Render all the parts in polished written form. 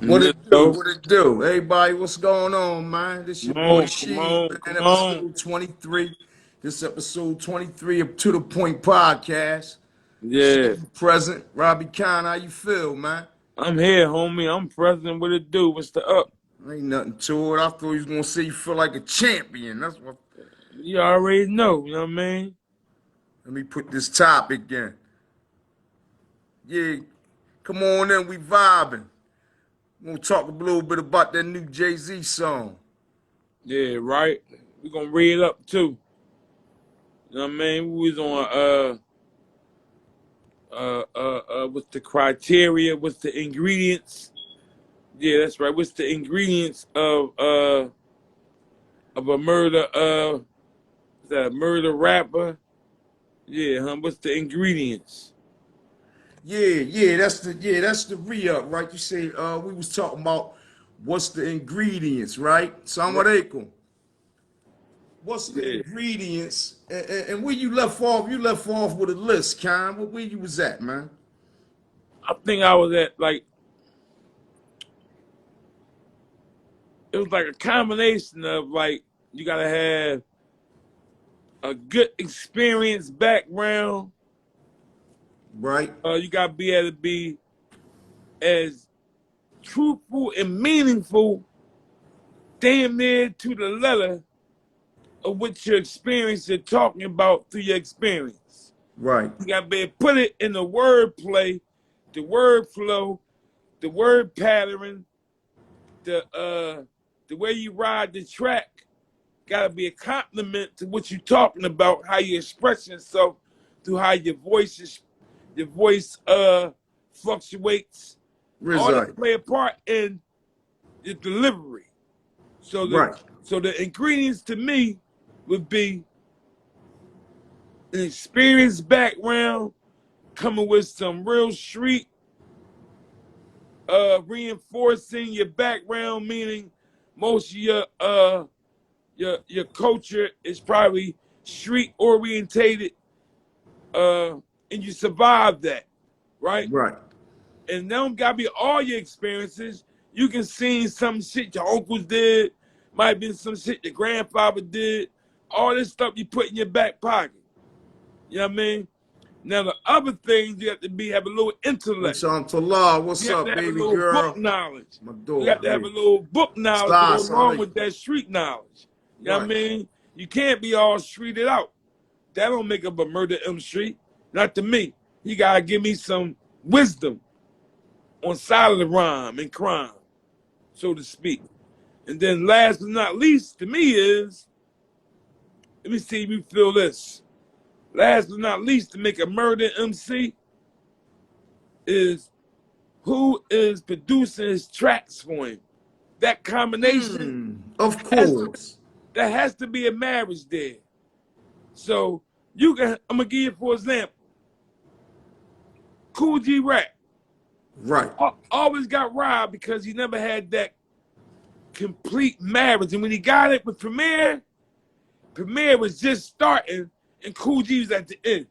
What it do? No, What it do? Everybody, what's going on, man? This your come boy on, come Sheed, on, man. come on. Episode 23. This episode 23 of To The Point podcast. Yeah, Sheed present. Robbie Khan, how you feel, man? I'm here, homie. I'm present. What it do? What's the up? Ain't nothing to it. I thought he was gonna say you feel like a champion. That's what. You already know. You know what I mean? Let me put this topic in. Yeah, come on in. We vibing. We're gonna talk a little bit about that new Jay-Z song. Yeah, right. We gonna read it up too. You know what I mean? We was on what's the criteria? What's the ingredients? Yeah, that's right. What's the ingredients of a murder? Is that a murder rapper? Yeah, huh? What's the ingredients? That's the re-up, right? You say we was talking about what's the ingredients, right? Salam Right. alaikum. What's the Yeah. ingredients? And where you left off with a list, Khan. Where you was at, man? I think I was at like it was like a combination of like you gotta have a good experience background. Right, You gotta be able to be as truthful and meaningful, damn near to the letter of what your experience you're talking about through your experience. right, You gotta be able to put it in the word play, the word flow, the word pattern, the way you ride the track gotta be a compliment to what you're talking about, how you express yourself through how your voice fluctuates. All Rizai. that play a part in your delivery. So the Right, so the ingredients to me would be an experienced background, coming with some real street, reinforcing your background, meaning most of your culture is probably street orientated, and you survive that, right? right, And now gotta be all your experiences. You can see some shit your uncles did, might have been some shit your grandfather did. All this stuff you put in your back pocket. You know what I mean? Now the other things you have to be have a little intellect. Inshallah. You What's have up, to have a baby little book girl? knowledge. My You have daughter, to have a hey. little book knowledge to Sly, go along salam with that street knowledge. You know what I Right. mean? You can't be all streeted out. That don't make up a murder M Street. Not to me. You gotta give me some wisdom on side of the rhyme and crime, so to speak. And then last but not least to me is, let me see if you feel this. Last but not least to make a murder MC is who is producing his tracks for him. That combination Of has course. there has to be a marriage there. So you can I'm gonna give you for example, Cool G Rap Right. always got robbed because he never had that complete marriage. And when he got it with Premier was just starting and Cool G was at the end.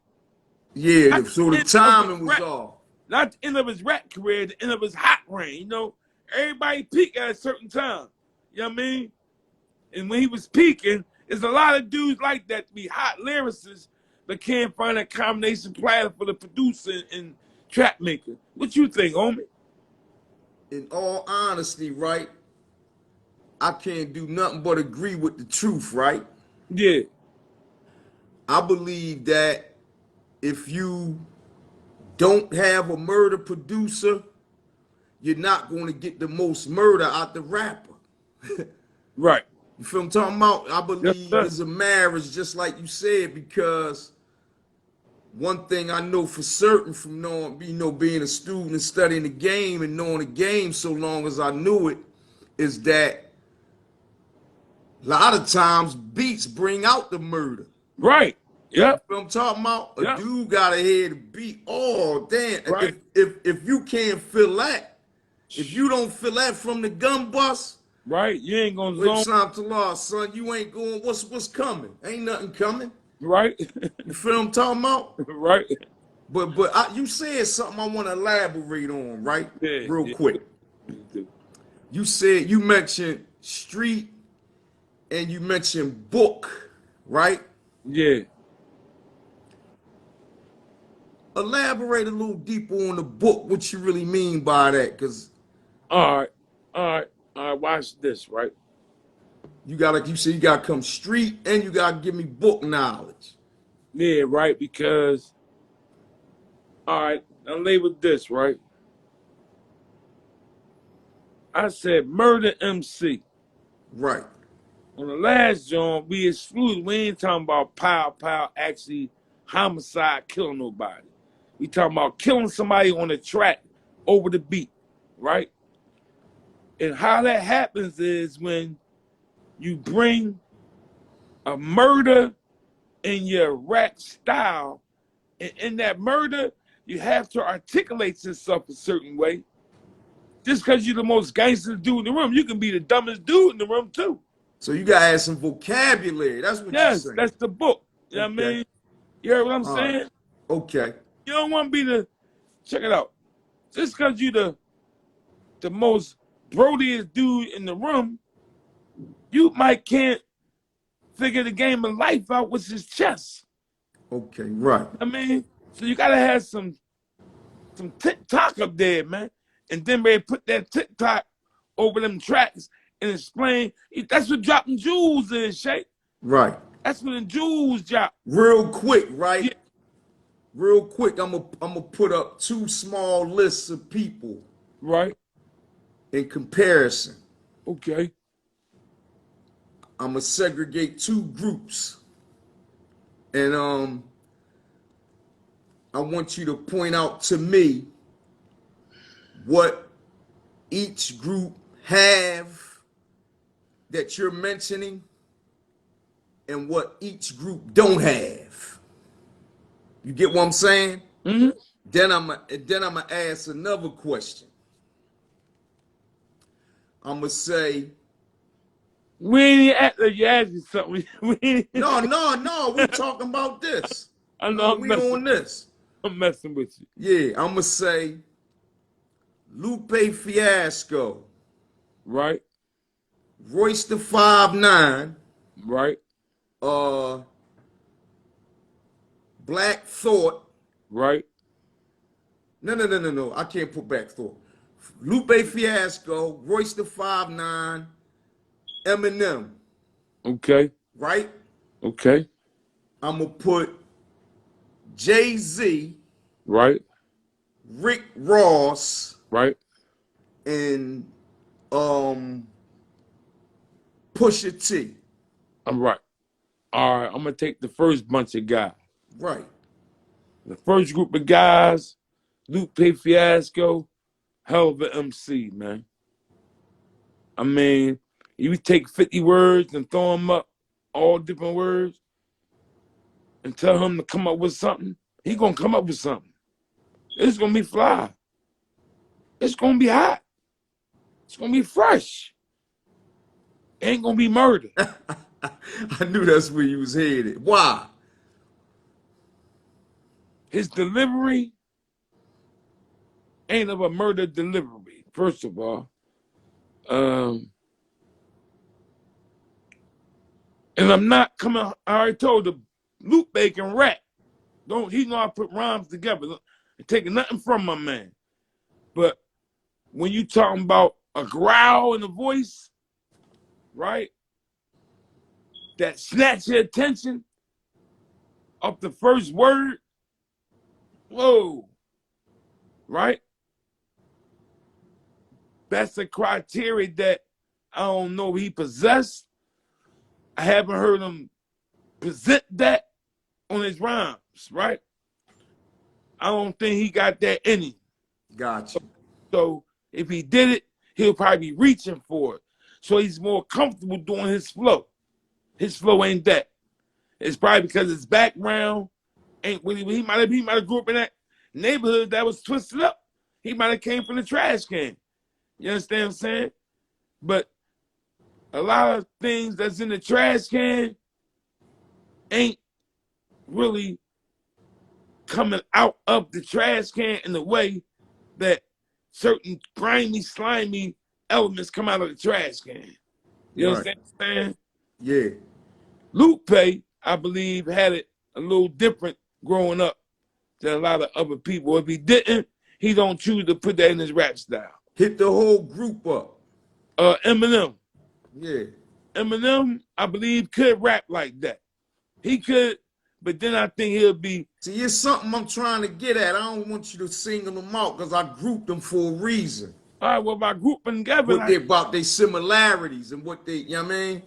Yeah, Not so the the end of his timing was rap, off. not the end of his rap career, the end of his hot reign. You know, everybody peak at a certain time. You know what I mean? And when he was peaking, there's a lot of dudes like that to be hot lyricists, but can't find a combination platter for the producer and track maker. What you think, homie? In all honesty, right, I can't do nothing but agree with the truth, right? Yeah, I believe that if you don't have a murder producer, you're not going to get the most murder out the rapper. right. You feel what I'm talking about? I Yes, believe sir. it's a marriage, just like you said, because one thing I know for certain from knowing, being a student and studying the game and knowing the game so long as I knew it, is that a lot of times beats bring out the murder. Right. You Yep. know what I'm talking about? A Yep. dude got to hear the beat. Oh, damn. Right. If you can't feel that, if you don't feel that from the gun bust, Right. You ain't gonna with zone. time to law, son, you ain't going, what's coming? Ain't nothing coming. Right. You feel what I'm talking about? right. But you said something I want to elaborate on, right? Yeah. Real Yeah. quick. you mentioned street and you mentioned book, right? Yeah. Elaborate a little deeper on the book, what you really mean by that, because All right. All right. All right. Watch this, right? you say you gotta come street and you gotta give me book knowledge. Yeah, right. Because, all right, I labeled this, right? I said murder MC. Right. On the last joint, we excluded, we ain't talking about pow, actually homicide, killing nobody. We talking about killing somebody on the track over the beat, right? And how that happens is when you bring a murder in your rap style, and in that murder, you have to articulate yourself a certain way. Just because you're the most gangster dude in the room, you can be the dumbest dude in the room too. So you gotta add some vocabulary. That's what you're Yes, saying. that's the book. You know what I Okay. mean? You heard what I'm All right. saying? Okay. You don't want to be the, check it out. Just because you the most brodiest dude in the room, you might can't figure the game of life out with his chess. Okay. Right. I mean, so you gotta have some TikTok up there, man. And then they put that TikTok over them tracks and explain. That's what dropping jewels is, Shay. Right. That's when the jewels drop. Real quick, Yeah, right? Real quick, I'm gonna put up two small lists of people right. in comparison. Okay. I'm gonna segregate two groups, and I want you to point out to me what each group have that you're mentioning and what each group don't have. You get what I'm saying? Mm-hmm. Then I'm gonna ask another question. I'm gonna say, We ain't act like you asked me something. We ain't, no, we talking about this. I know No, we on this. I'm messing with you. Yeah, I'm gonna say Lupe Fiasco, Right? Royce the 5'9", Right? uh, Black Thought. Right? No. I can't put Black Thought. Lupe Fiasco, Royce the 5'9", Eminem. Okay. Right? Okay. I'm gonna put Jay-Z, Right? Rick Ross, Right? and Pusha T. I'm right. All right. I'm gonna take the first bunch of guys. Right. The first group of guys, Lupe Fiasco, hell of an MC, man. I mean, you take 50 words and throw them up, all different words, and tell him to come up with something, he gonna come up with something. It's gonna be fly. It's gonna be hot. It's gonna be fresh. It ain't gonna be murder. I knew that's where you was headed. Why? His delivery ain't of a murder delivery, first of all. And I'm not coming, I already told the Luke Bacon rap. He know I put rhymes together. Ain't taking nothing from my man. But when you talking about a growl in the voice, right? That snatch your attention off the first word, whoa, right? That's a criteria that I don't know he possessed. I haven't heard him present that on his rhymes, right? I don't think he got that in him. Got you. So if he did it, he'll probably be reaching for it. So he's more comfortable doing his flow. His flow ain't that. It's probably because his background ain't really. He might have grew up in that neighborhood that was twisted up. He might have came from the trash can. You understand what I'm saying? But a lot of things that's in the trash can ain't really coming out of the trash can in the way that certain grimy, slimy elements come out of the trash can. You Right. understand what I'm saying? Yeah. Luke Pay, I believe, had it a little different growing up than a lot of other people. If he didn't, he don't choose to put that in his rap style. Hit the whole group up. Eminem. Yeah. Eminem, I believe, could rap like that. He could, but then I think he'll be. See, it's something I'm trying to get at. I don't want you to single them out because I grouped them for a reason. All right, well, by grouping together, What they about their similarities and what they, you know what I mean?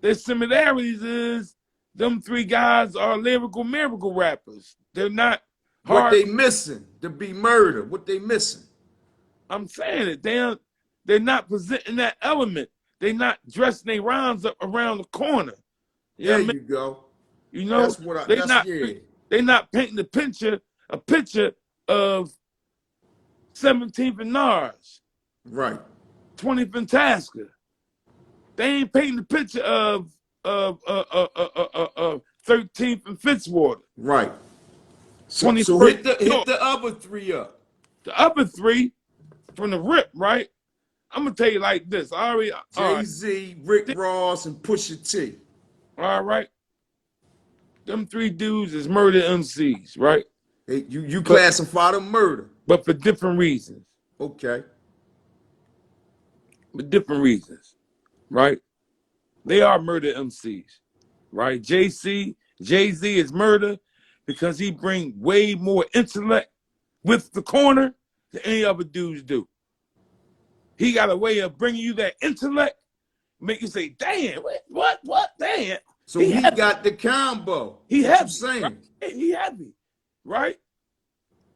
their similarities is them three guys are lyrical miracle rappers. They're not What hard. they missing to be murder? What they missing? I'm saying it. They're not presenting that element. They're not dressing their rhymes up around the corner. You know There what I mean? you go. You know, That's what I. That's yeah. they're not painting a picture of 17th and Nars, Right. 20th and Tasker. They ain't painting the picture of 13th and Fitzwater. Right. So 21st. hit the other three up. The other three from the rip, right? I'm gonna tell you like this. I already Jay-Z, Rick Ross, and Pusha T. all right. Them three dudes is murder MCs, right? Hey, you classify them murder. But for different reasons. Okay. For different reasons, right? They are murder MCs, right? Jay-Z is murder because he bring way more intellect with the corner than any other dudes do. He got a way of bringing you that intellect, make you say, damn, what, damn. So he got the combo. He what heavy, you saying? Right? He heavy, right?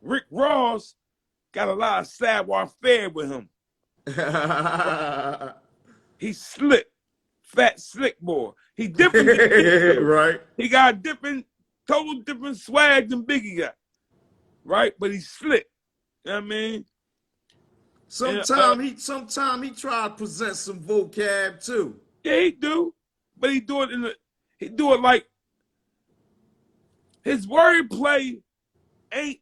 Rick Ross got a lot of savoir-faire with him. He slick, fat slick boy. He different than Biggie, right. He got total different swag than Biggie got, right? But he's slick. You know what I mean? Sometimes he try to present some vocab too. Yeah, he do, but he do it like his wordplay ain't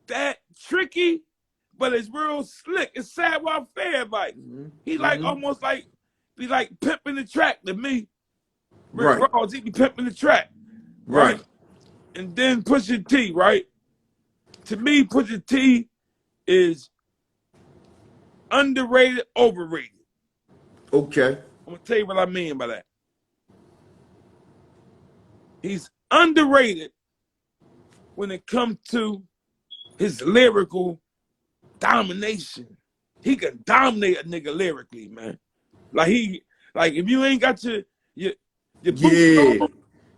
that tricky, but it's real slick. It's savoir-faire, like he like almost like be like pimping the track to me. Rick Ross, he be pimping the track, right? And then Pusha T, right? To me, Pusha T is underrated, overrated. Okay. I'm gonna tell you what I mean by that. He's underrated when it comes to his lyrical domination. He can dominate a nigga lyrically, man. Like if you ain't got your boots on,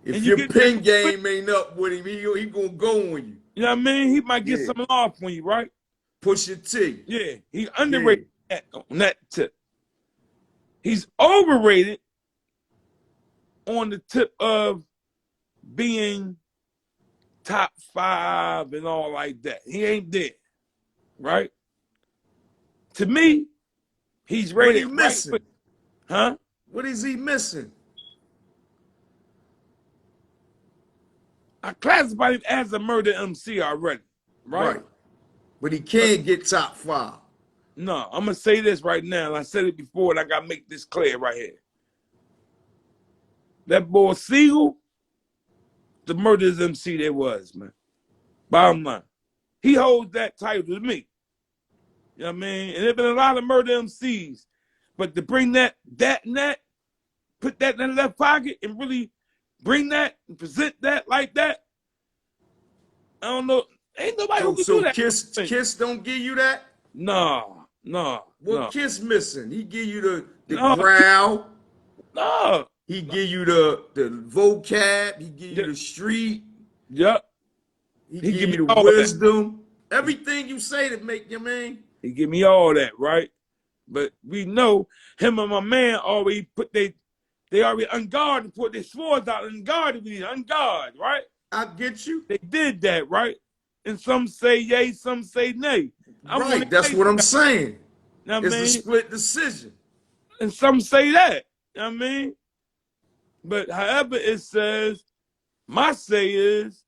if your pin game ain't up with him, he gonna go on you. You know what I mean? He might get something off on you, right? Pusha T. Yeah, he underrated on that tip. He's overrated on the tip of being top 5 and all like that. He ain't there, right? To me, he's rated what he missing? Right, huh? What is he missing? I classify him as a murder MC already, right? But he can't get top 5. No, I'm gonna say this right now, and I said it before, and I gotta make this clear right here. That boy Siegel, the murderers MC there was, man. Bottom line. He holds that title to me. You know what I mean? And there's been a lot of murder MCs, but to bring that, put that in the left pocket and really bring that and present that like that, I don't know. Ain't nobody who can do that. Kiss don't give you that? No. What Kiss missing? He give you the growl. No. He give you the vocab. He give you the street. Yep. He give you the wisdom. Everything you say to make your man. He give me all that, right? But we know him and my man already they already unguarded, put their swords out unguarded, right? I get you. They did that, right? And some say yay, some say nay. Right, that's what I'm saying. You know it's a split decision. And some say that. You know what I mean? But however it says, my say is,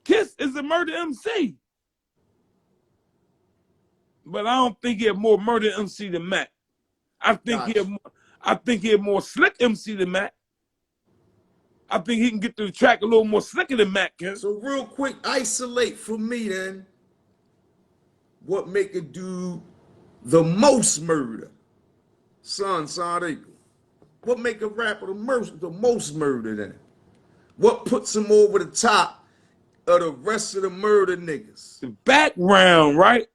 Kiss is a murder MC. but I don't think he a more murder MC than Mac. I think Gotcha. he a more slick MC than Mac. I think he can get to the track a little more slicker than Mac can. So real quick, isolate for me then what make a dude the most murder. Son, Sadiq. What make a rapper the most murder then? What puts him over the top of the rest of the murder niggas? The background, right?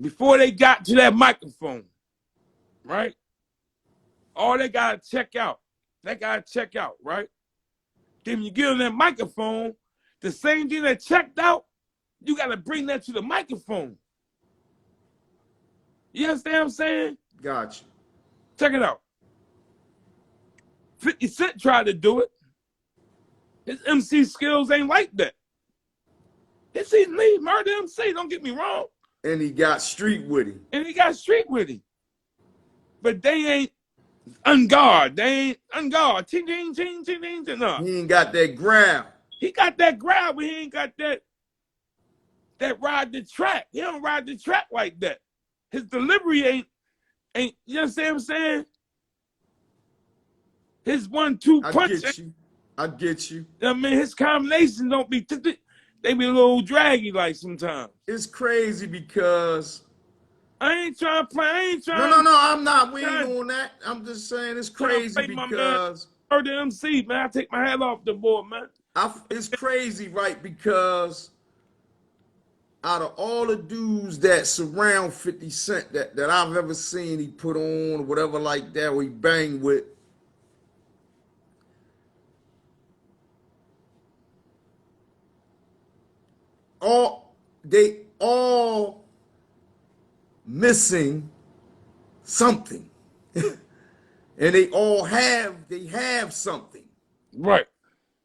Before they got to that microphone, right? All they gotta check out. Right? Then when you get on that microphone, the same thing that checked out, you gotta bring that to the microphone. You understand what I'm saying? Gotcha. Check it out. 50 Cent tried to do it. His MC skills ain't like that. It's his lead murder MC, don't get me wrong. And he got street with him. And he got street with him. But they ain't unguard. They ain't unguard. Ting, ting, ting, ting, ting, ting. No. He ain't got that growl. He got that growl, but he ain't got that ride the track. He don't ride the track like that. His delivery ain't, you understand what I'm saying? His 1-2 punch. I get you. I mean, his combinations don't be, they be a little draggy like sometimes. It's crazy because I ain't trying to play. No, I'm not. We ain't on that. I'm just saying it's crazy because murder MC, man. I take my head off the board, man. It's crazy, right? Because out of all the dudes that surround 50 Cent that I've ever seen he put on or whatever like that, or he banged with, they all missing something. And they all have something. Right.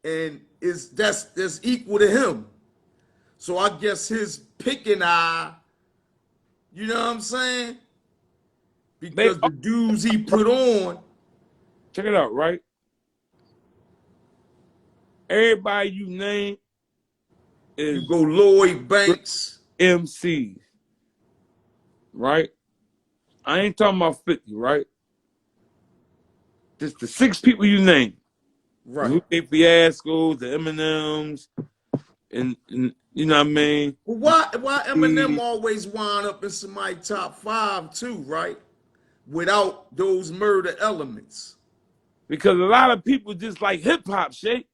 And that's equal to him. So I guess his picking eye, you know what I'm saying? Because the dudes he put on. Check it out, right? Everybody you name is you go Lloyd Banks. MCs. Right? I ain't talking about 50, right? Just the 6 people you name. Right. The Fiascos, the Eminems, and you know what I mean? Well, why Eminem always wind up in somebody's top 5 too, right? Without those murder elements. Because a lot of people just like hip hop, shit.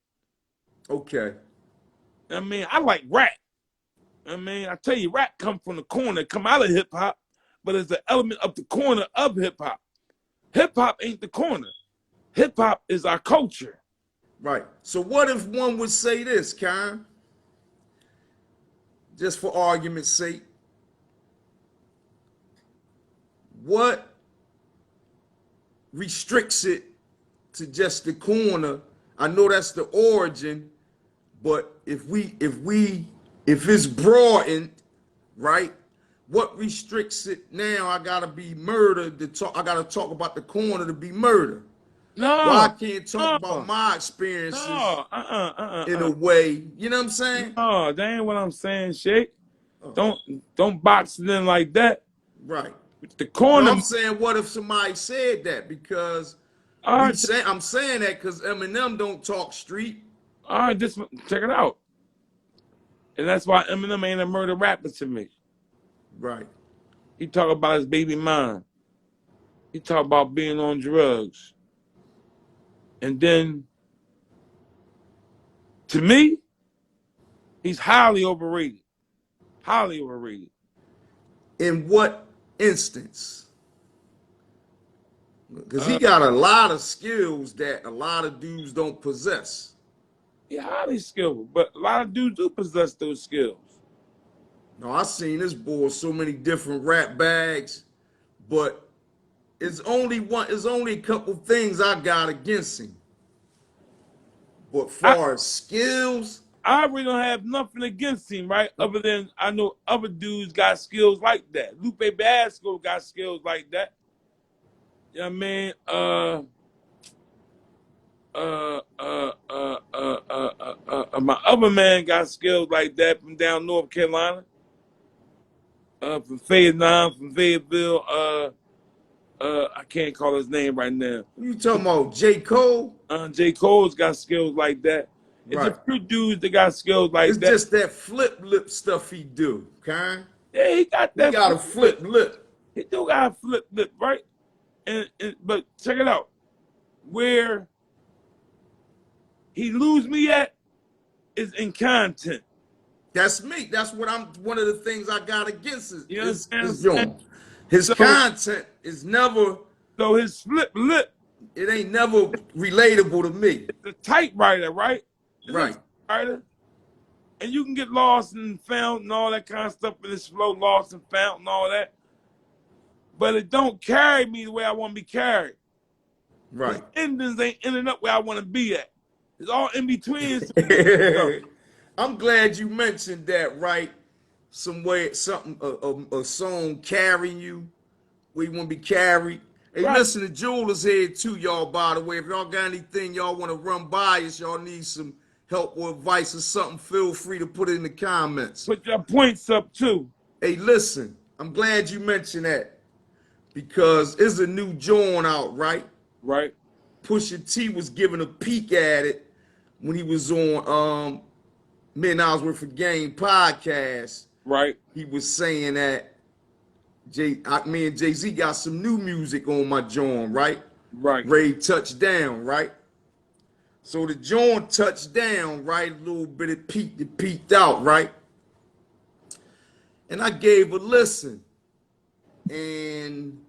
Okay. I mean, I like rap. I mean, I tell you, rap come from the corner, come out of hip hop, but it's the element of the corner of hip hop. Hip hop ain't the corner. Hip hop is our culture. Right. So what if one would say this, Karen? Just for argument's sake. What restricts it to just the corner? I know that's the origin, but if it's broadened, right? What restricts it now? I gotta be murdered to talk. I gotta talk about the corner to be murdered. No, well, I can't talk about my experiences in a way. You know what I'm saying? No, that ain't what I'm saying, Shake. Don't box it in like that. Right. The corner. No, I'm saying, what if somebody said that? Because I'm saying that because Eminem don't talk street. All right, just check it out. And that's why Eminem ain't a murder rapper to me. Right. He talk about his baby mom. He talk about being on drugs. And then, to me, he's highly overrated. Highly overrated. In what instance? Because he got a lot of skills that a lot of dudes don't possess. He's highly skilled, but a lot of dudes do possess those skills. No, I seen this boy so many different rap bags, but it's only a couple things I got against him. But far as skills, I really don't have nothing against him, right? Other than I know other dudes got skills like that. Lupe Basco got skills like that. You know what I mean? My other man got skills like that from down North Carolina. from Fayetteville, from Fayetteville. I can't call his name right now. You talking about J. Cole? J. Cole's got skills like that. It's a Right. few dudes that got skills like It's that. just that flip lip stuff he do, okay? Yeah, he got He that. got a flip lip. He do got a flip lip, right? But check it out. Where he lose me at is in content. That's me. That's what I'm. One of the things I got against You is understand? John. His So- content is never. So his flip lip It ain't never relatable to me. is a typewriter, right? It's Right. a typewriter. And you can get lost and found and all that kind of stuff in this flow, lost and found and all that. But it don't carry me the way I want to be carried. Right. The endings ain't ending up where I want to be at. It's all in between. I'm glad you mentioned that. Right. Some way, something, a song carrying you where you want to be carried. Hey, Right. listen, the Jewelers here too, y'all. By the way, if y'all got anything y'all want to run by us, y'all need some help or advice or something, feel free to put it in the comments. Put your points up too. Hey, listen, I'm glad you mentioned that because there's a new joint out, right? Right. Pusha T was giving a peek at it when he was on Midnight Hours Worth of Game podcast. Right. He was saying that me and Jay-Z got some new music on my joint, right? Right. Ray Touchdown, right? So the joint touched down, right? A little bit it peaked out, right? And I gave a listen. And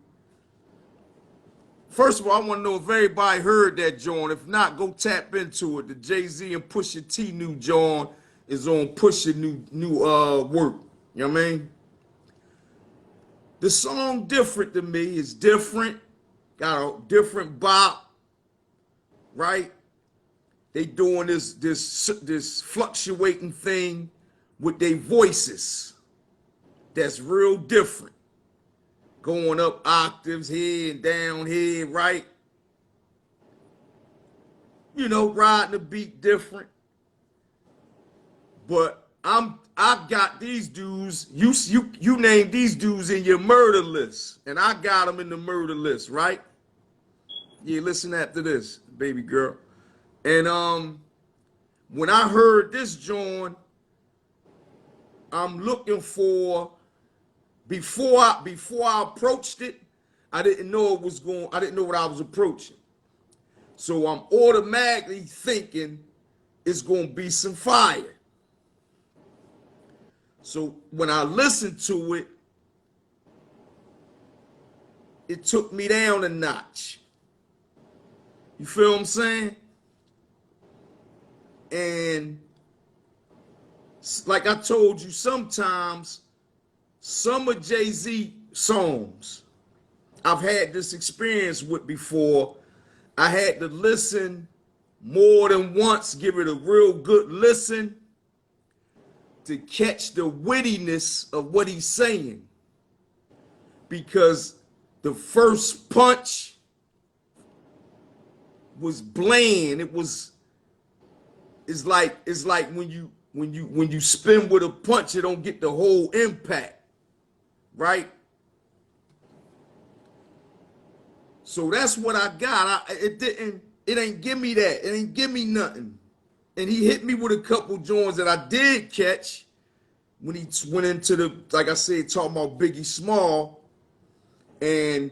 first of all, I want to know if everybody heard that joint. If not, go tap into it. The Jay-Z and Pusha T new joint is on Pusha new work. You know what I mean? The song different to me. It's different. Got a different bop, right? They doing this fluctuating thing with their voices. That's real different. Going up octaves here and down here, right? You know, riding the beat different. But I got these dudes. You named these dudes in your murder list, and I got them in the murder list, right? Yeah, listen after this, baby girl. And when I heard this joint, I'm looking for before I approached it, I didn't know I didn't know what I was approaching. So I'm automatically thinking it's gonna be some fire. So when I listened to it, it took me down a notch. You feel what I'm saying? And like I told you, sometimes some of Jay-Z songs I've had this experience with before. I had to listen more than once, give it a real good listen to catch the wittiness of what he's saying. Because the first punch was bland. It's like when you spin with a punch, you don't get the whole impact, right? So that's what I got. It ain't give me that. It ain't give me nothing. And he hit me with a couple joints that I did catch when he went into the, like I said, talking about Biggie Small. And,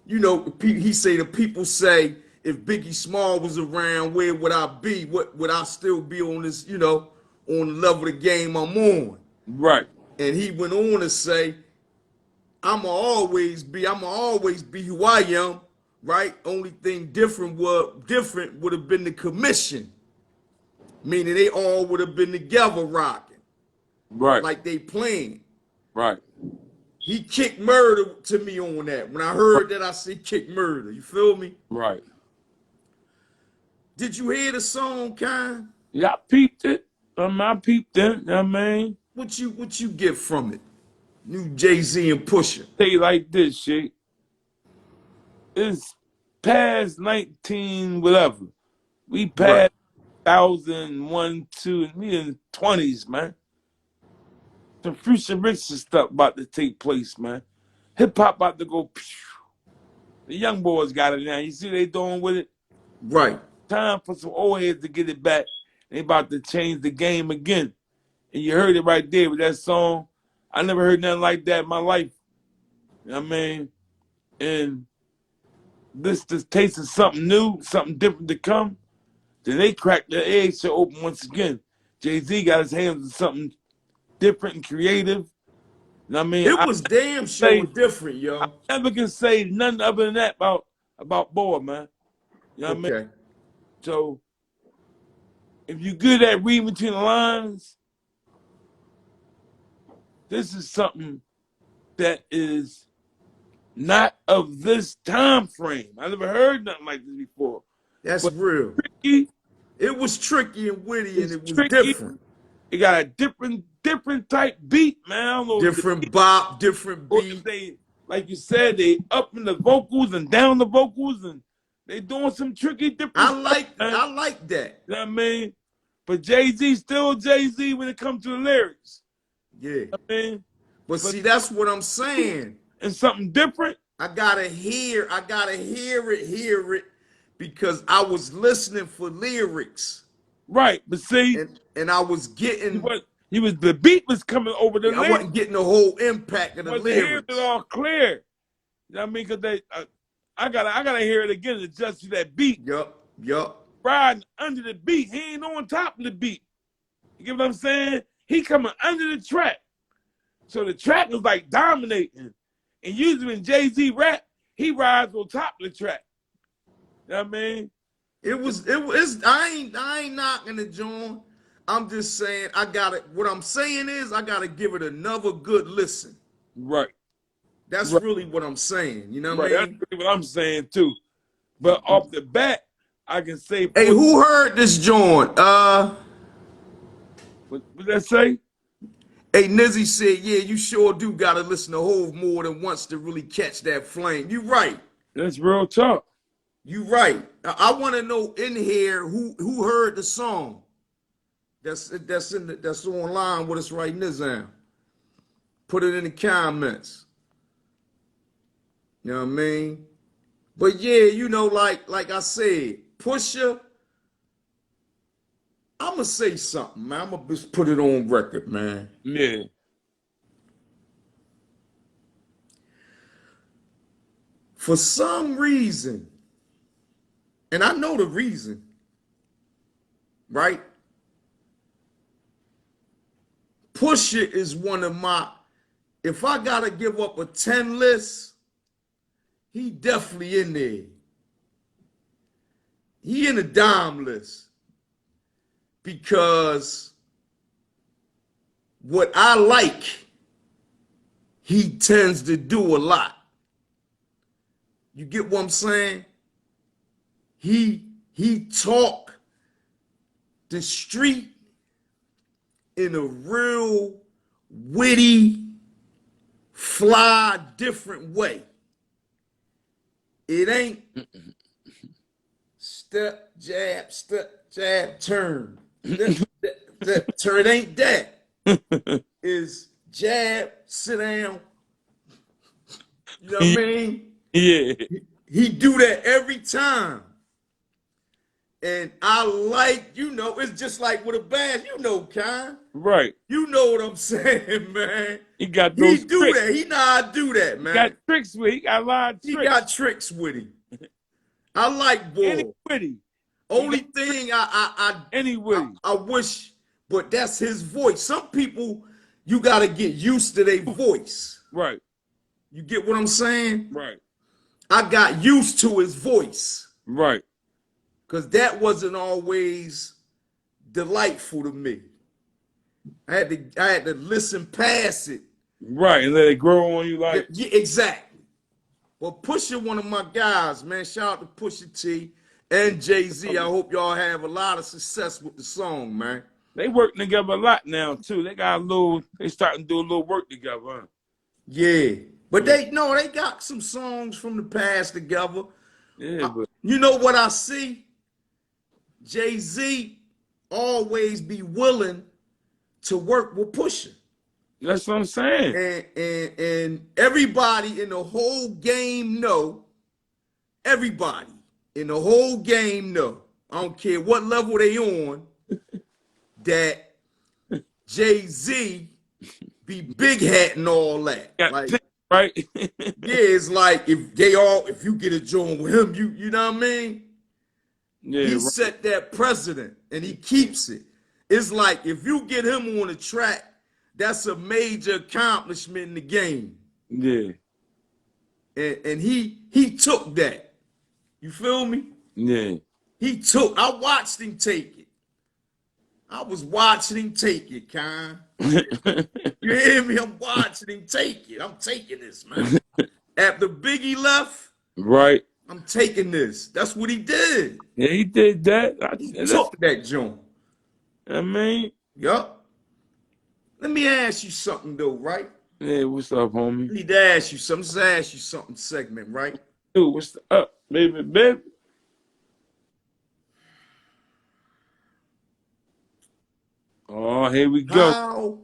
you know, he say the people say, if Biggie Small was around, where would I be? What would I still be on this, you know, on the level of the game I'm on? Right. And he went on to say, I'ma always be who I am, right? Only thing different would have been the commission. Meaning they all would have been together rocking. Right. Like they playing. Right. He kicked murder to me on that. When I heard that, I said kick murder. You feel me? Right. Did you hear the song, Kyle? Yeah, I peeped it. I peeped it. You know what I mean? What you get from it? New Jay-Z and Pusha. Say like this, shit. It's past 19 whatever. We passed 1001, 2, and we in 20s, man. some futuristic stuff about to take place, man. Hip hop about to go. Pew. The young boys got it now. You see they doing with it. Right. Time for some old heads to get it back. They about to change the game again. And you heard it right there with that song. I never heard nothing like that in my life. You know what I mean? And this taste of something new, something different to come. Then they cracked the egg shell open once again. Jay-Z got his hands on something different and creative. You know what I mean? It was damn sure different, yo. I never can say nothing other than that about Boy, man. You know what I mean? Okay. So if you're good at reading between the lines, this is something that is not of this time frame. I never heard nothing like this before. That's But real. tricky, It was tricky and witty, and it was tricky. different. It got a different type beat, man. I don't know Different bop, different or beat. if they, like you said, they up in the vocals and down the vocals, and they doing some tricky different stuff, man. I like that. You know what I mean? But Jay-Z still Jay-Z when it comes to the lyrics. Yeah. You know what I mean? But see, that's what I'm saying. And something different. I gotta hear it, because I was listening for lyrics. Right. But see, And I was getting the beat was coming over the I lyrics. wasn't getting the whole impact of the Wasn't hearing lyrics. it all clear. You know what I mean? Because I gotta hear it again to adjust to that beat. Yup. Riding under the beat. He ain't on top of the beat. You get what I'm saying? He coming under the track. So the track is like dominating. And usually when Jay-Z rap, he rides on top of the track. You know what I mean? I ain't knocking the joint. I'm just saying what I'm saying is I gotta give it another good listen. Right. That's really what I'm saying. You know what I mean? That's really what I'm saying too. But off the bat, I can say. Hey, who heard this joint? What that say? Hey, Nizzy said, yeah, you sure do gotta listen to Hove more than once to really catch that flame. You right. That's real talk. You right. I want to know in here who heard the song. That's online with us right now. Put it in the comments. You know what I mean? But yeah, you know, like I said, Pusha, I'ma say something, man. I'ma just put it on record, man. Yeah. For some reason, and I know the reason, right? Pusha is one of my, if I gotta give up a 10 list, he definitely in there. He in the dime list. Because what I like, he tends to do a lot. You get what I'm saying? He talk the street in a real witty, fly, different way. It ain't step, jab, turn. Turn. It ain't that. Is jab, sit down. You know what I mean? Yeah. He do that every time. And I like, you know, it's just like with a bass, you know, Con. Right. You know what I'm saying, man. He got those He do tricks. that. He know how to do that, man. He got tricks with. He got a lot of tricks. He got tricks with him. I like Bull. Only thing I wish, but that's his voice. Some people, you got to get used to their voice. Right. You get what I'm saying? Right. I got used to his voice. Right. Because that wasn't always delightful to me. I had to listen past it. Right, and let it grow on you like. Yeah, exactly. Well, Pusha, one of my guys, man. Shout out to Pusha T and Jay-Z. I hope y'all have a lot of success with the song, man. They working together a lot now, too. They starting to do a little work together, huh? Yeah. But they got some songs from the past together. Yeah, but you know what I see? Jay-Z always be willing to work with Pusha. That's what I'm saying. And everybody in the whole game know. Everybody in the whole game know. I don't care what level they on. That Jay-Z be big hat and all that. Got Like, picked, right? yeah, it's like if you get a joint with him, you know what I mean? Yeah, He right. set that precedent and he keeps it. It's like if you get him on the track, that's a major accomplishment in the game. Yeah, And he took that. You feel me? yeah. I watched him take it. I was watching him take it, Con. You hear me? I'm watching him take it. I'm taking this, man. After Biggie left, Right. I'm taking this. That's what he did. Yeah, he did that. He took that joint. I mean, Yup. Let me ask you something though, right? yeah, what's up, I homie? need to ask you something. Just ask you something segment, right? Dude, what's up, baby, baby? Oh, here we go.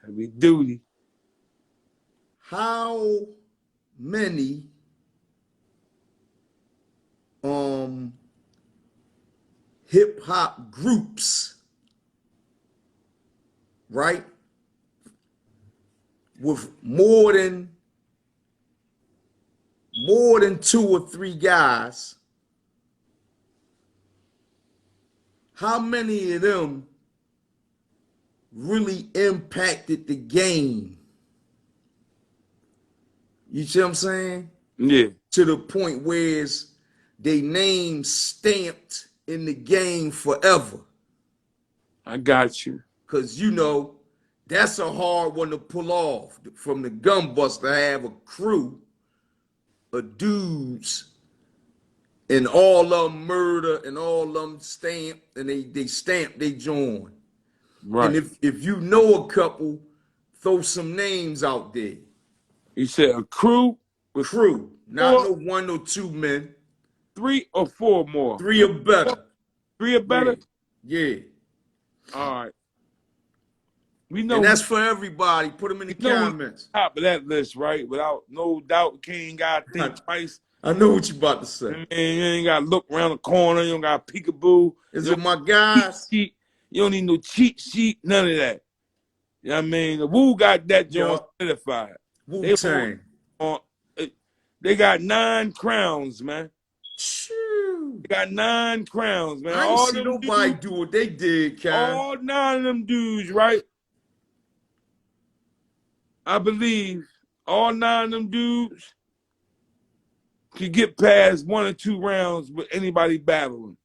Heavy duty. How many hip hop groups, right? With more than 2 or 3 guys, how many of them really impacted the game? You see what I'm saying? Yeah, To the point where they name stamped in the game forever. I got you. Cause you know, that's a hard one to pull off. From the gun bust to have a crew of dudes and all of them murder and all of them stamp and they stamp they join. Right. And if you know a couple, throw some names out there. You said a crew with Crew, not no 4, 1 or 2 men. 3 or 4 more. 3 or better. 3 or better? Yeah. All right. We know And that's for everybody. Put them in the comments. Top of that list, right? Without no doubt, King got to think twice. I know what you about to say. Man, you ain't got to look around the corner. You don't got to peekaboo. Is it my guys? You don't need no cheat sheet, none of that. You know what I mean? The Wu got that joint certified. Wu-Tang. They got 9 crowns, man. Shoo. They got 9 crowns, man. I ain't see nobody do what they did, Cal. All 9 of them dudes, right? I believe all 9 of them dudes could get past 1 or 2 rounds with anybody battling.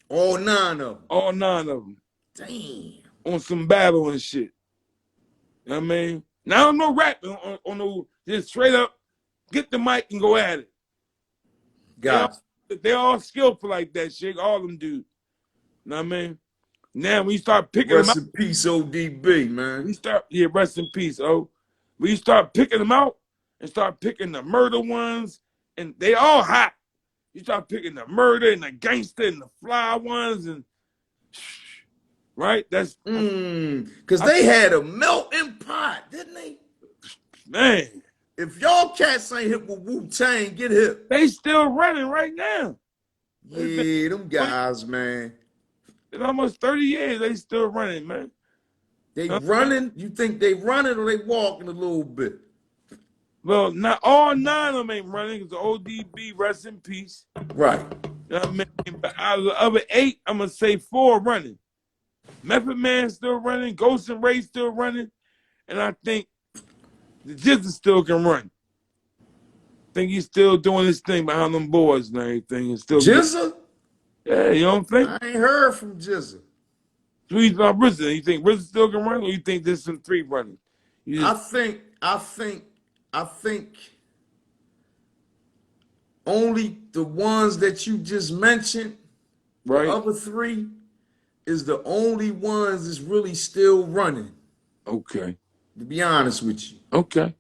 All 9 of them. All 9 of them. Damn. On some battling shit. You know what I mean? Now, no rapping on no, just straight up, get the mic and go at it. Got They're all skillful like that shit. All them dudes. You know what I mean? Now, when you start picking Rest them out. in peace, ODB, man. Rest in peace, oh. When you start picking them out and start picking the murder ones, and they all hot. You start picking the murder and the gangster and the fly ones, and right? That's because they had a melting pot, didn't they? Man. If y'all cats ain't hit with Wu-Tang, get hit. They still running right now. Yeah, them guys, man. In almost 30 years, they still running, man. They running? You think they running or they walking a little bit? Well, not all 9 of them ain't running because the ODB, rest in peace. Right. You know what I mean? But out of the other 8, I'm going to say 4 running. Method Man still running. Ghost and Ray still running. And I think the Jizza still can run. I think he's still doing his thing behind them boards and everything. And still Jizza? Yeah, you don't think? I ain't heard from Jizza. So he's not RZA. You think RZA still can run, or you think there's some 3 running? I think only the ones that you just mentioned, right? The other 3 is the only ones that's really still running. Okay. To be honest with you. Okay.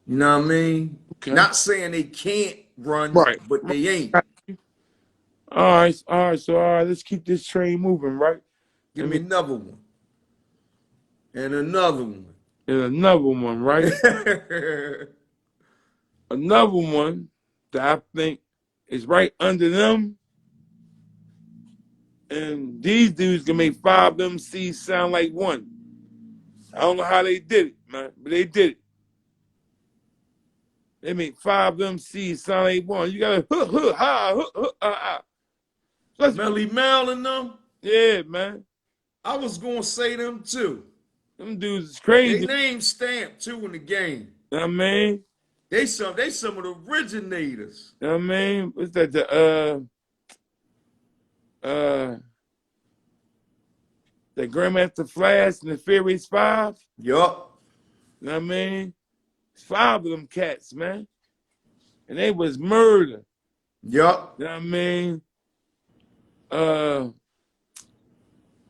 You know what I mean? Okay. Not saying they can't run, right, but they ain't. All right, so let's keep this train moving, right? Give me another one. And another one. and another one, right? Another one that I think is right under them. And these dudes can make 5 MCs sound like one. I don't know how they did it, man, but they did it. They make 5 MCs sound like one. You gotta Let's, Melly Mel and them. yeah, man. I was gonna say them too. Them dudes is They crazy. name stamped too in the game. You know what I mean? They some of the originators. You know what I mean? What's that? The Grandmaster Flash and the Furious 5. Yup. You know what I mean? It's 5 of them cats, man. And they was murder. Yup. You know what I mean? And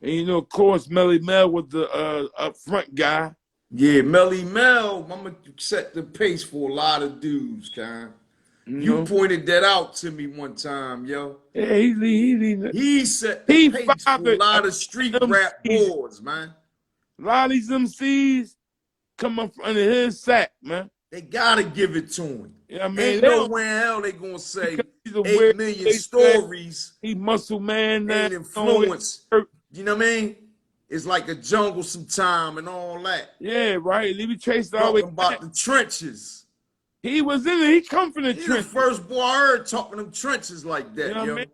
you know, of course, Melly Mel was the up front guy. Yeah, Melly Mel, I'm gonna set the pace for a lot of dudes, kind. You pointed that out to me one time, yo. Yeah, He set the pace for a lot of street MCs, rap boards, man. a lot of these MCs come up under his sack, man. They gotta give it to him. You know what I mean? Ain't nowhere in hell they gonna say he's a 8 million stories he muscle man now. ain't influence. You know what I mean? It's like a jungle sometime and all that. Yeah, right. Let me trace all the way Talking about back. the trenches. He was in it. He come from the He the trenches. first boy I heard talking them trenches like that, You know what I yo. mean?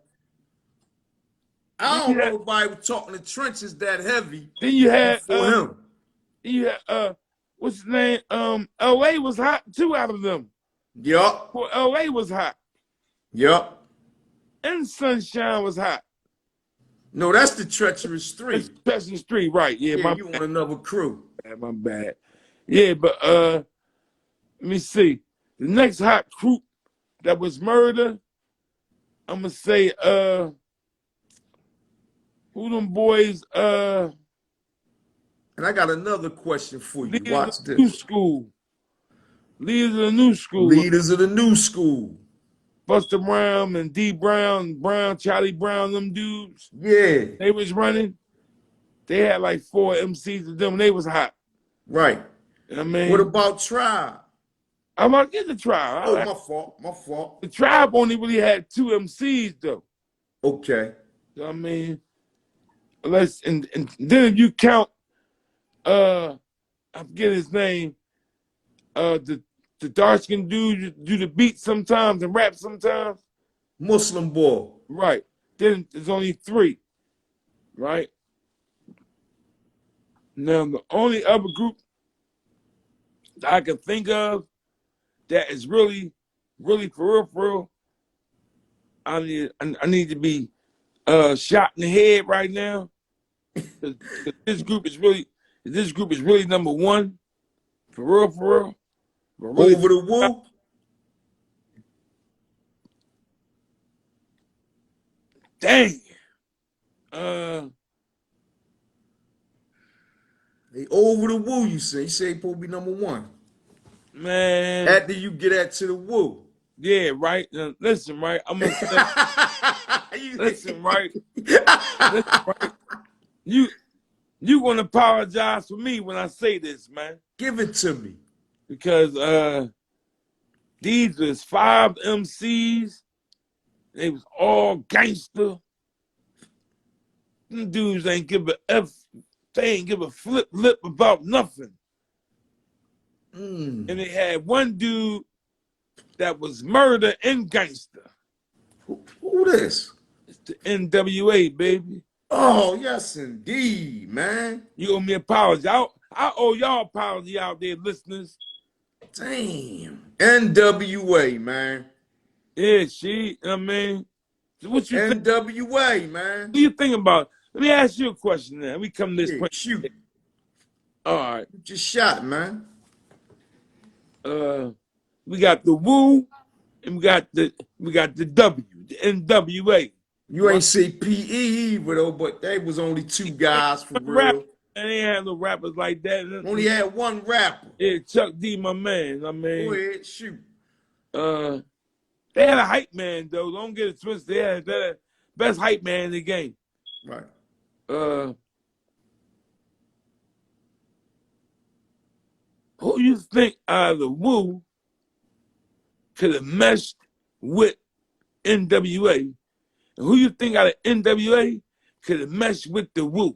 I don't know nobody was talking the trenches that heavy Then you had for him. What's his name? LA was hot too out of them. Yup. Well, LA was hot. Yup. And Sunshine was hot. No, that's the Treacherous 3. Treacherous 3, right. Yeah, Yeah, you on another crew. my bad. Yeah, but let me see. The next hot group that was murder, I'm gonna say who them boys And I got another question for you. Watch this. New school. Leaders of the new school. Leaders of the new school. Buster Brown and D Brown, Charlie Brown, them dudes. Yeah. They was running. They had like 4 MCs of them. They was hot. Right. You know what I mean? What about Tribe? I'm about to get the Tribe. Oh, my fault. My fault. The Tribe only really had 2 MCs though. Okay. You know what I mean? And then if you count I forget his name, the dark-skinned dude do the beat sometimes and rap sometimes. Muslim boy. Right. Then there's only 3. Right? Now the only other group that I can think of that is really, really for real, I need to be shot in the head right now. This group is really number 1. For real. Really, Over the woo? dang. They over the woo, you say. You say supposed to be number 1. Man. After you get at to the woo. Yeah, right. Now, listen, right. I'm gonna say, listen, right. You gonna apologize for me when I say this, man. Give it to me. Because these was 5 MCs. They was all gangster. Them dudes ain't give a F. They ain't give a flip lip about nothing. And they had one dude that was murder and gangster. Who this? It's the NWA, baby. Oh, yes, indeed, man. You owe me an apology. I owe y'all apology out there, listeners. Damn. NWA, man. Yeah, you know what I mean? So what you think? NWA, man. What do you think about? Let me ask you a question now. We come to this point. Shoot. All right. Just shot, man. We got the Woo and we got the W, the NWA. You ain't say PE either, though, but they was only 2 guys for real. And they ain't had no rappers like that. Only had 1 rapper. Yeah, Chuck D, my man. I mean, go ahead, shoot. They had a hype man though. Don't get it twisted. They had the best hype man in the game. Right. Who you think out of the Wu could have meshed with NWA? And who you think out of NWA could have meshed with the Wu?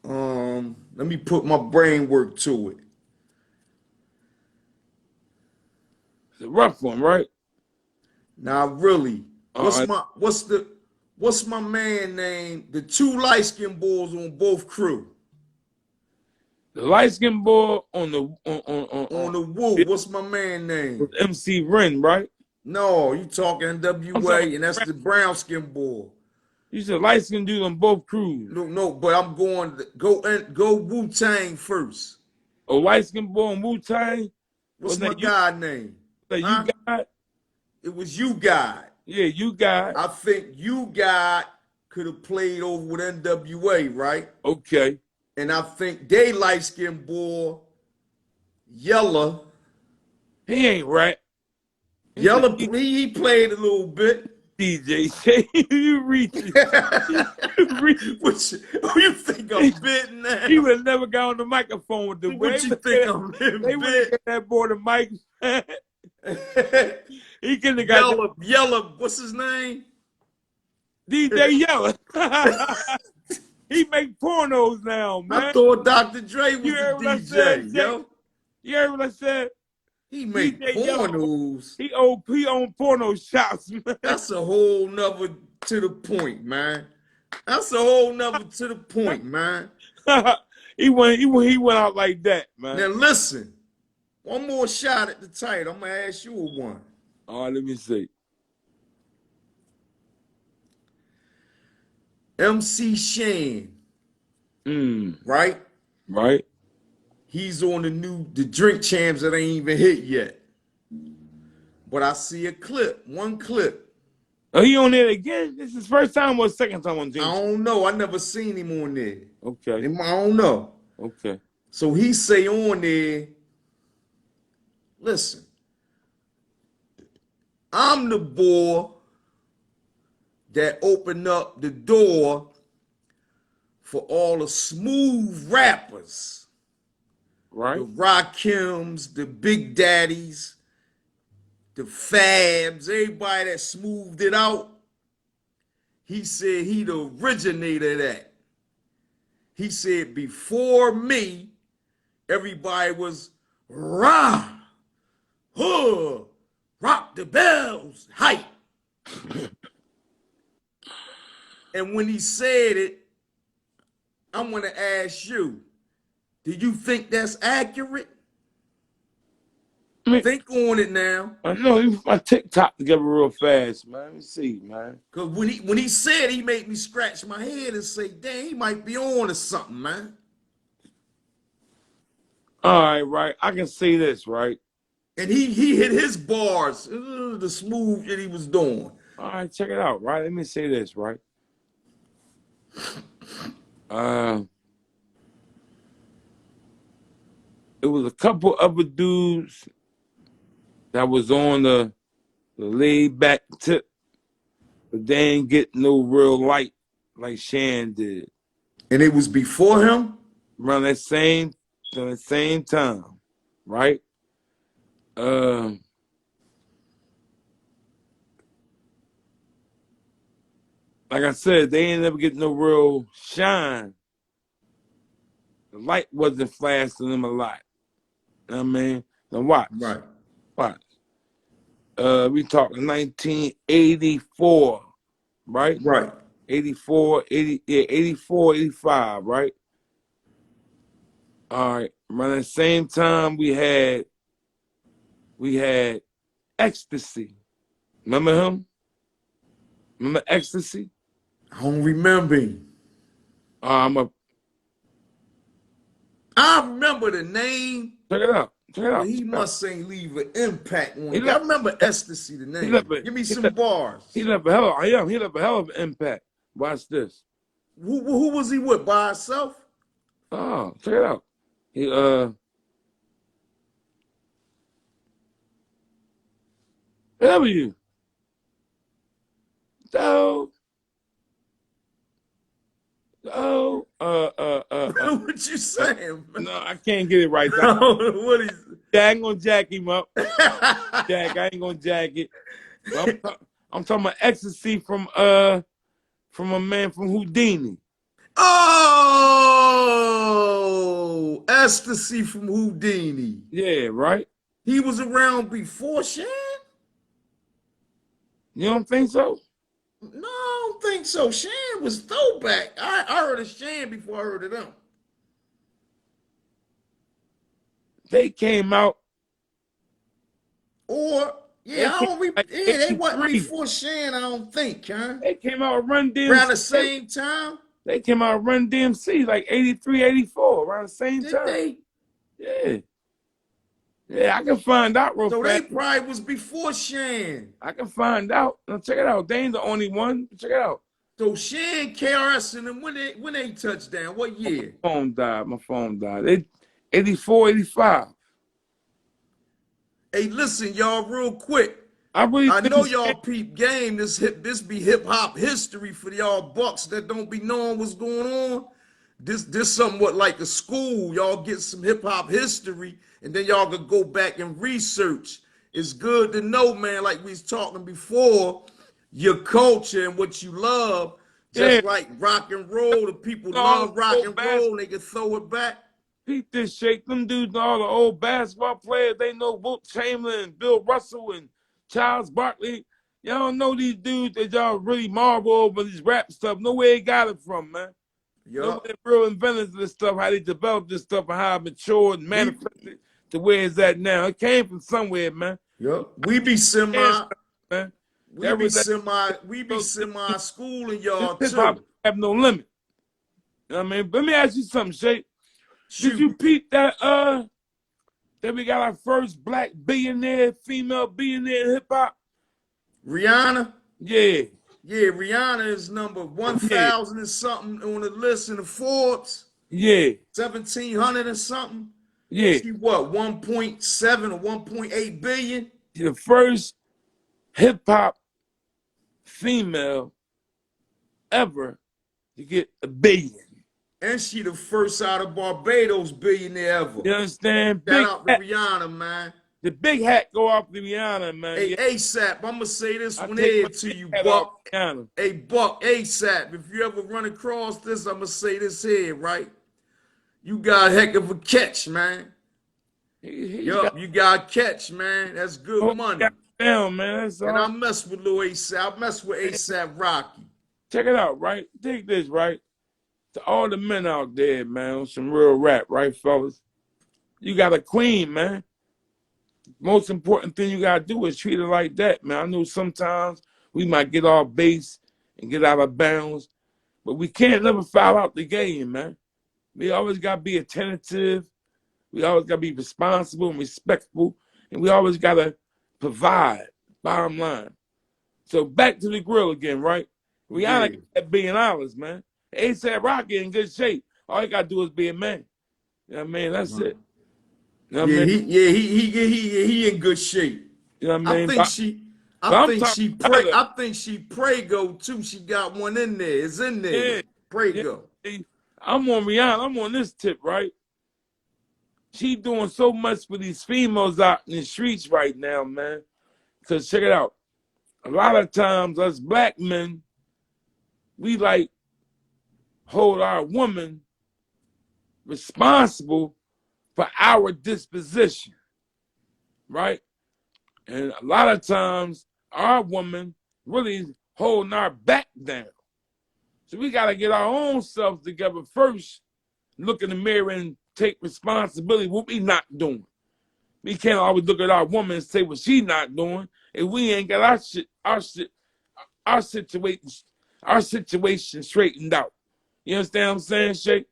Let me put my brain work to it. It's a rough one, right? Now, really, Uh, what's my man name? The two light skinned boys on both crew. the light skinned boy on the On the Woo, what's my man name? was MC Ren, right? No, you talking I'm NWA, talking and that's the brown skinned boy. you said light skinned dude on both crews. No, but I'm going to go Wu Tang first. A light skinned boy on Wu Tang. What's Was my that you? guy name? That Huh? you got? It was you guy. Yeah, you got. I think you guy could have played over with NWA, right? Okay. And I think they light skinned boy, Yella. He ain't right. Yella, he played a little bit. DJ say you reaching. What you think I'm bidding now? He would have never got on the microphone with the What you think I'm They would have bid? got that boy the mic. He couldn't have got Yella, what's his name? DJ Yella. He make pornos now, man. I thought Dr. Dre was You heard what I the said, DJ, Jay? yo. You heard what I said? He make DJ Yella. pornos. He own porno shots, man. That's a whole nother to the point, man. That's a whole nother to the point, man. he went out like that, man. Now listen, one more shot at the title. I'm gonna ask you one. All right, let me see. MC Shan, right? Right. He's on the Drink Champs that ain't even hit yet. But I see a clip, one clip. Oh, he on there again? This is his first time or second time on James? I don't know. I never seen him on there. Okay. I don't know. Okay. So he say on there, listen, I'm the boy that opened up the door for all the smooth rappers. Right. The Rakims, the Big Daddies, the Fabs, everybody that smoothed it out. He said he the originator of that. He said before me, everybody was rah, huh, rock the bells, hype. And when he said it, I'm gonna ask you, do you think that's accurate? I mean, think on it now. I know he put my TikTok together real fast, man. Let me see, man. Cause when he said, he made me scratch my head and say, dang, he might be on to something, man. All right, right. I can see this, right? And he hit his bars, the smooth that he was doing. All right, check it out, right? Let me say this, right? It was a couple other dudes that was on the laid back tip, but they ain't get no real light like Shan did. And it was before him? Around that same time, right? Like I said, they ain't never get no real shine. The light wasn't flashing them a lot. You know what I mean? Now watch. Right. Watch. We talking 1984, right? Right. 84, 80, yeah, 84, 85, right? All right. Around the same time we had Ecstasy. Remember him? Remember Ecstasy? I don't remember him. I remember the name. check it out. Check it out. But he must ain't leave an impact on it. I left- remember Ecstasy, the name. Give me some bars. He left a hell of an impact. Watch this. Who was he with, by himself? Oh, check it out. He W. So What you saying, man? No, I can't get it right. What is Yeah, I ain't gonna jack him up. Jack, I ain't gonna jack it. But I'm talking about ecstasy from a man from Houdini. Oh, ecstasy from Houdini. Yeah, right? He was around before Shan? You don't think so? No, I don't think so. Shan was throwback. I heard of Shan before I heard of them. They came out. Or They yeah, I came don't. out like Yeah, they wasn't 83. before Shan. I don't think, huh? They came out Run Around the DMC. same time. They came out Run DMC like 83, 84, around the same Did time. they? Yeah. Yeah, I can find out real So fast. they probably was before Shan. I can find out. Now check it out. They ain't the only one. Check it out. So Shan, KRS, and them when they touched down, what year? My phone died. They 84, 85. Hey, listen, y'all, real quick. I really I think know y'all peep game. This be hip hop history for y'all bucks that don't be knowing what's going on. This somewhat like a school. Y'all get some hip hop history, and then y'all could go back and research. It's good to know, man. Like we was talking before, your culture and what you love. yeah, Just like rock and roll, the people all the love rock old and basketball. roll. They can throw it back. Peep this shake. Them dudes, all the old basketball players, they know Wilt Chamberlain, Bill Russell, and Charles Barkley. Y'all don't know these dudes that y'all really marvel over this rap stuff. Know where they got it from, man. Know where Yup. the real inventors of this stuff, how they developed this stuff, and how it matured and We manifested to where it's at now. It came from somewhere, man. yup. We be And semi. stuff, man. We That be was semi. We be this semi schooling y'all hip hop too. have no limit. You know what I mean? Let me ask you something, Shay. Did Shoot. you peep that we got our first black billionaire, female billionaire in hip hop? Rihanna. Yeah, Yeah, Rihanna is number yeah, 1,000 and something on the list in the Forbes. yeah, 1,700 and something. yeah. She what? 1.7 or 1.8 billion. The first hip hop female ever to get a billion. And she the first out of Barbados billionaire ever. You understand? Shout Big out to hat. Rihanna, man. The big hat go off to Rihanna, man. Hey, Yeah, ASAP, I'm gonna say this I one take here my to big you, hat off Buck. Rihanna. Hey, Buck, ASAP. If you ever run across this, I'm gonna say this here, right? You got a heck of a catch, man. He got Yup, you got a catch, man. That's good oh, money. got down, man. That's And I all. mess with Lil ASAP. I mess with ASAP Rocky. Check it out, right? Take this, right? To all the men out there, man, some real rap, right, fellas? You got a queen, man. Most important thing you gotta do is treat her like that, man. I know sometimes we might get off base and get out of bounds, but we can't never foul out the game, man. We always gotta be attentive. We always gotta be responsible and respectful, and we always gotta provide. Bottom line. So back to the grill again, right? Rihanna Yeah. got that $1 billion, man. ASAP Rocky in good shape. All you gotta do is be a man. You know what I mean? That's it. You know what I Yeah, mean? he in good shape. You know what I I mean? think she I But I'm think talking she about her. Prego too. She got one in there. It's in there. Yeah, yeah. Prego. See, I'm on Rihanna. I'm on this tip, right? She doing so much for these females out in the streets right now, man. Because check it out. A lot of times, us black men, we like hold our woman responsible for our disposition, right? And a lot of times, our woman really holding our back down. So we got to get our own selves together first, look in the mirror and take responsibility what we not doing. We can't always look at our woman and say what she not doing if we ain't got our situation straightened out. You understand what I'm saying, Shay?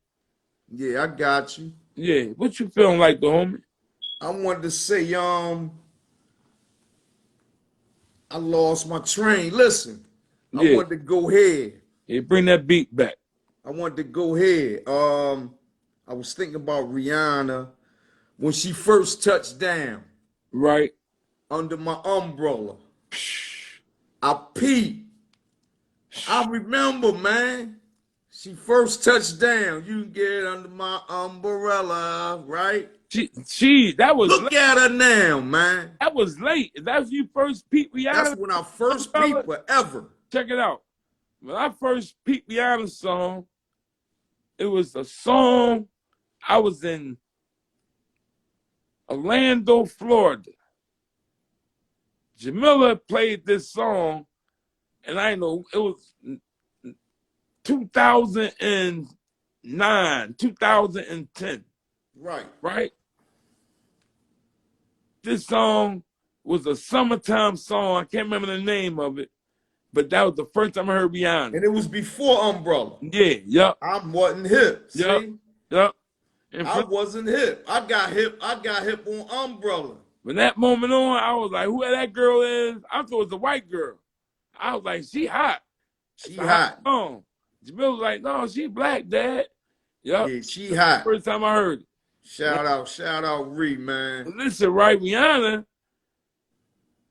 Yeah, I got you. Yeah. What you feeling like, the homie? I wanted to say, I lost my train. Listen, I Yeah. wanted to go ahead. Yeah, bring that beat back. I wanted to go ahead. I was thinking about Rihanna when she first touched down Right? under my umbrella. I peeped. I remember, man. She first touched down. You can get under my umbrella, right? That was Look late. at her now, man. That was late. If that's you first peep That's Rihanna, when I first umbrella, peeped her ever. check it out. When I first peeped Rihanna's song, it was a song. I was in Orlando, Florida. Jamila played this song, and I know it was 2009, 2010, Right. right? This song was a summertime song. I can't remember the name of it, but that was the first time I heard Rihanna. And it was before Umbrella. Yeah, yep, I wasn't hip. yep, See? yep. I wasn't hip. I got hip on Umbrella. From that moment on, I was like, who that girl is? I thought it was a white girl. I was like, she hot. She It's a hot. song. Jamil was like, no, she black, Dad. Yep. Yeah, she hot. First time I heard it. Shout out, Ree, man. Listen, right, Rihanna,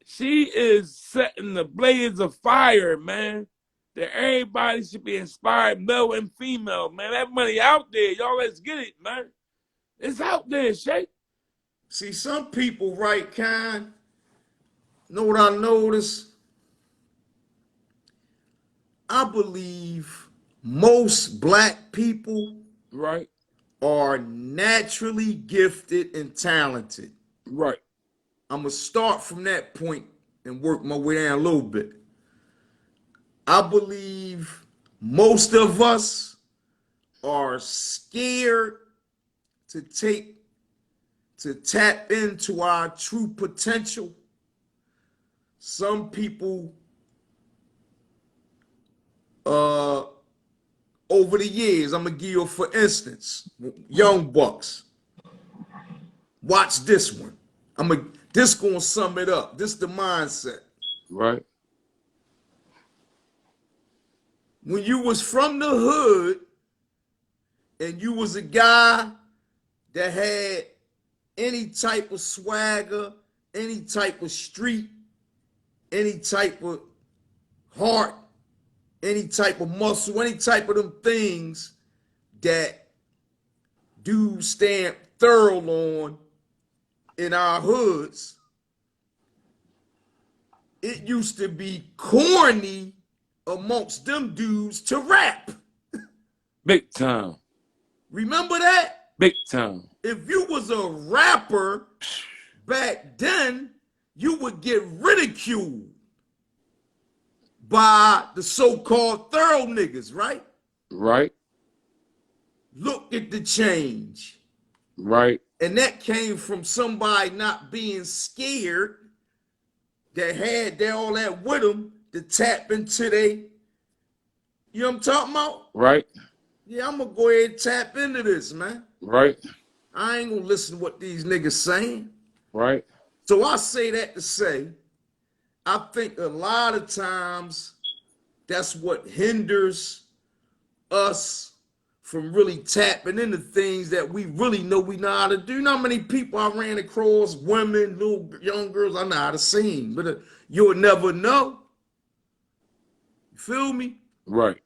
she is setting the blaze of fire, man. That everybody should be inspired, male and female, man. That money out there, y'all. Let's get it, man. It's out there, Shay. See, some people, right, kind. Know what I noticed? I believe most black people Right, are naturally gifted and talented. right, I'm going to start from that point and work my way down a little bit. I believe most of us are scared to tap into our true potential. Some people over the years, I'm gonna give you, for instance, Young Bucks. Watch this one. This gonna sum it up. This the mindset. right, When you was from the hood and you was a guy that had any type of swagger, any type of street, any type of heart, any type of muscle, any type of them things that dudes stand thorough on in our hoods, it used to be corny amongst them dudes to rap. big time, Remember that? big time. If you was a rapper back then, you would get ridiculed by the so-called thorough niggas, right? Right, Look at the change. right, And that came from somebody not being scared, that had all that with them to tap into you know what I'm talking about? right, Yeah, I'm gonna go ahead and tap into this, man. right, I ain't gonna listen to what these niggas saying. right, So I say that to say, I think a lot of times that's what hinders us from really tapping into things that we really know we know how to do. You know how many people I ran across, women, little young girls, I know how to sing, but you'll never know. You feel me? right.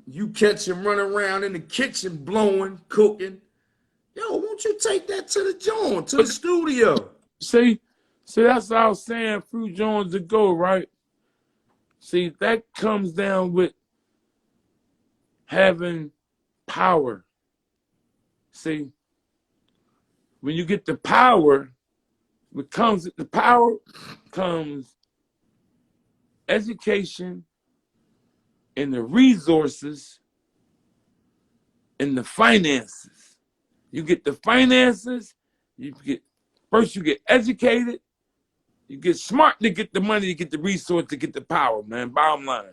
You catch them running around in the kitchen, blowing, cooking. Yo, won't you take that to the joint, to the studio? See, that's what I was saying. Few Jones ago, right? See, that comes down with having power. See, when you get the power, the power comes education and the resources and the finances. You get the finances, you get educated, you get smart to get the money, to get the resource, to get the power, man. Bottom line.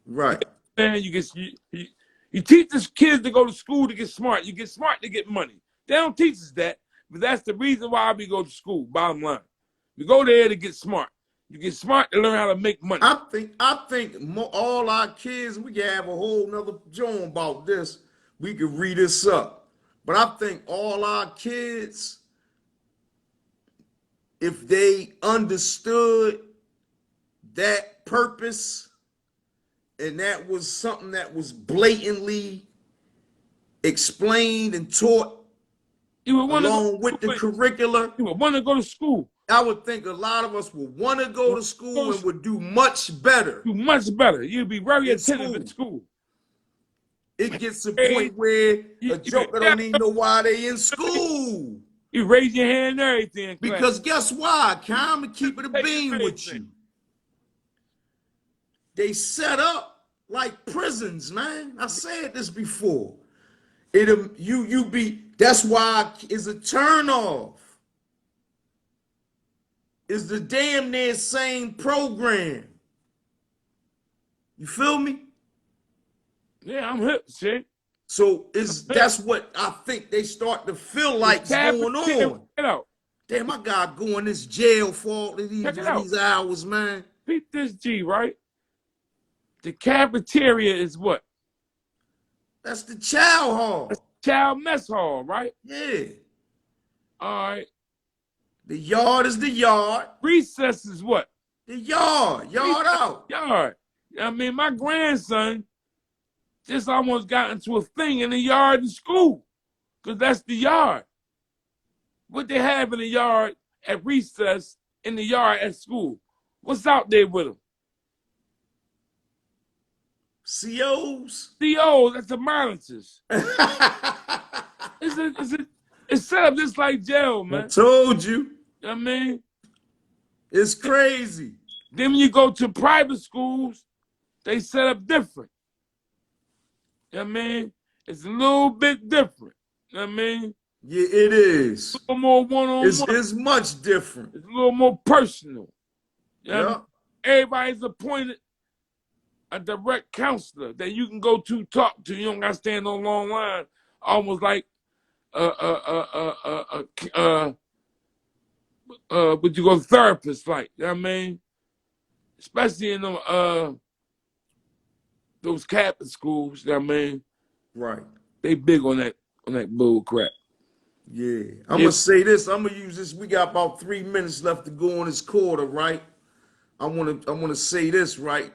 Right. Man, you teach this kids to go to school to get smart. You get smart to get money. They don't teach us that, but that's the reason why we go to school. Bottom line, we go there to get smart. You get smart to learn how to make money. I think all our kids, we can have a whole nother joint about this. We could read this up, but I think all our kids, if they understood that purpose and that was something that was blatantly explained and taught You would want to go. along with the curricula, You would want to go to school. I would think a lot of us would want to go to school and Do would do much better much better. You'd be very in attentive school. in school. It gets to a Hey, point where you, a joker don't even know why they in school. you raise your hand and everything. Because guess why? I'm gonna keep it a Hey, beam with everything. you. They set up like prisons, man. I said this before. That's why it's a turnoff. It's the damn near same program. You feel me? Yeah, I'm hip, shit. So that's what I think they start to feel like is going on. Check it out. Damn, I gotta go in this jail for all of Check it out. these hours, man. Beat this G, right? The cafeteria is what? That's the chow hall. That's child mess hall, right? Yeah. All right. The yard is the yard. Recess is what? The yard. Yard out. Yard. I mean, my grandson just almost got into a thing in the yard in school, because that's the yard. What they have in the yard at recess, in the yard at school. What's out there with them? COs. COs, that's the monitors. It's set up just like jail, man. I told you. I mean, it's crazy. then when you go to private schools, they set up different. I mean, it's a little bit different. I mean, yeah, it is. A little more one-on-one. It's much different. It's a little more personal. Yeah. Everybody's appointed a direct counselor that you can go to talk to. You don't got to stand on a long line, almost like would you go to therapist, like, you know what I mean? Especially in those Catholic schools, you know what I mean? Right. They big on that bull crap. Yeah. I'm gonna say this. I'm gonna use this. We got about 3 minutes left to go on this quarter, right? I wanna say this, right?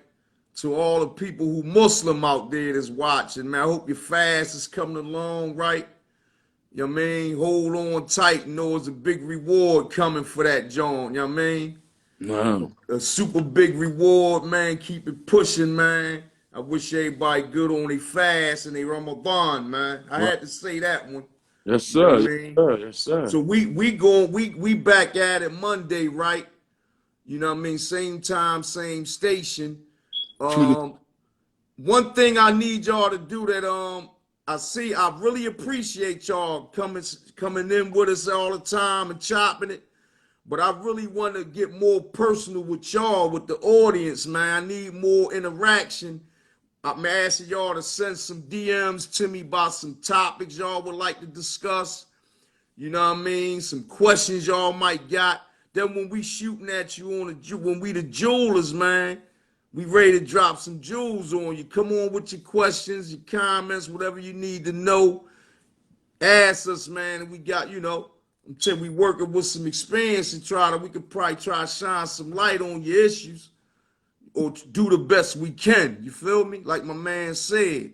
To all the people who Muslim out there that's watching, man. I hope your fast is coming along, right? You know what I mean? Hold on tight. Know there's a big reward coming for that, John. You know what I mean? No. A super big reward, man. Keep it pushing, man. I wish everybody good on their fast and their Ramadan, man. I had to say that one. Yes, sir. You know what I mean? Yes, sir. So we back at it Monday, right? You know what I mean? Same time, same station. One thing I need y'all to do that I really appreciate y'all coming in with us all the time and chopping it. But I really want to get more personal with y'all, with the audience, man. I need more interaction. I'm asking y'all to send some DMs to me about some topics y'all would like to discuss. You know what I mean? Some questions y'all might got. Then when we shooting at you when we the jewelers, man, we ready to drop some jewels on you. Come on with your questions, your comments, whatever you need to know. Ask us, man. And we got, until we working with some experience and we could probably try to shine some light on your issues or do the best we can. You feel me? Like my man said.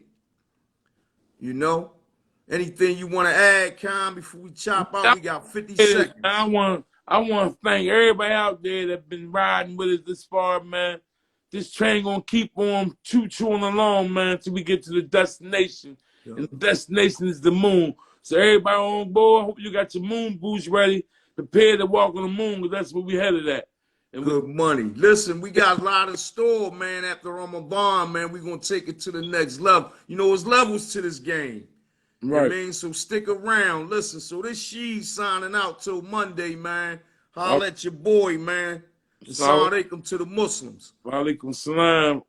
Anything you want to add, Con, before we chop out? We got 50 seconds. I want to thank everybody out there that's been riding with us this far, man. This train gonna keep on choo-chooing along, man, till we get to the destination. Yeah. And the destination is the moon. So everybody on board, hope you got your moon boots ready, prepared to walk on the moon, because that's where we headed at. And good money. Listen, we got a lot in store, man, after Ramadan, man. We're going to take it to the next level. There's levels to this game. Right. You know what I mean? So stick around. Listen, so this she's signing out till Monday, man. Holla at your boy, man. Assalamu alaikum to the Muslims. Wa alaikum salam.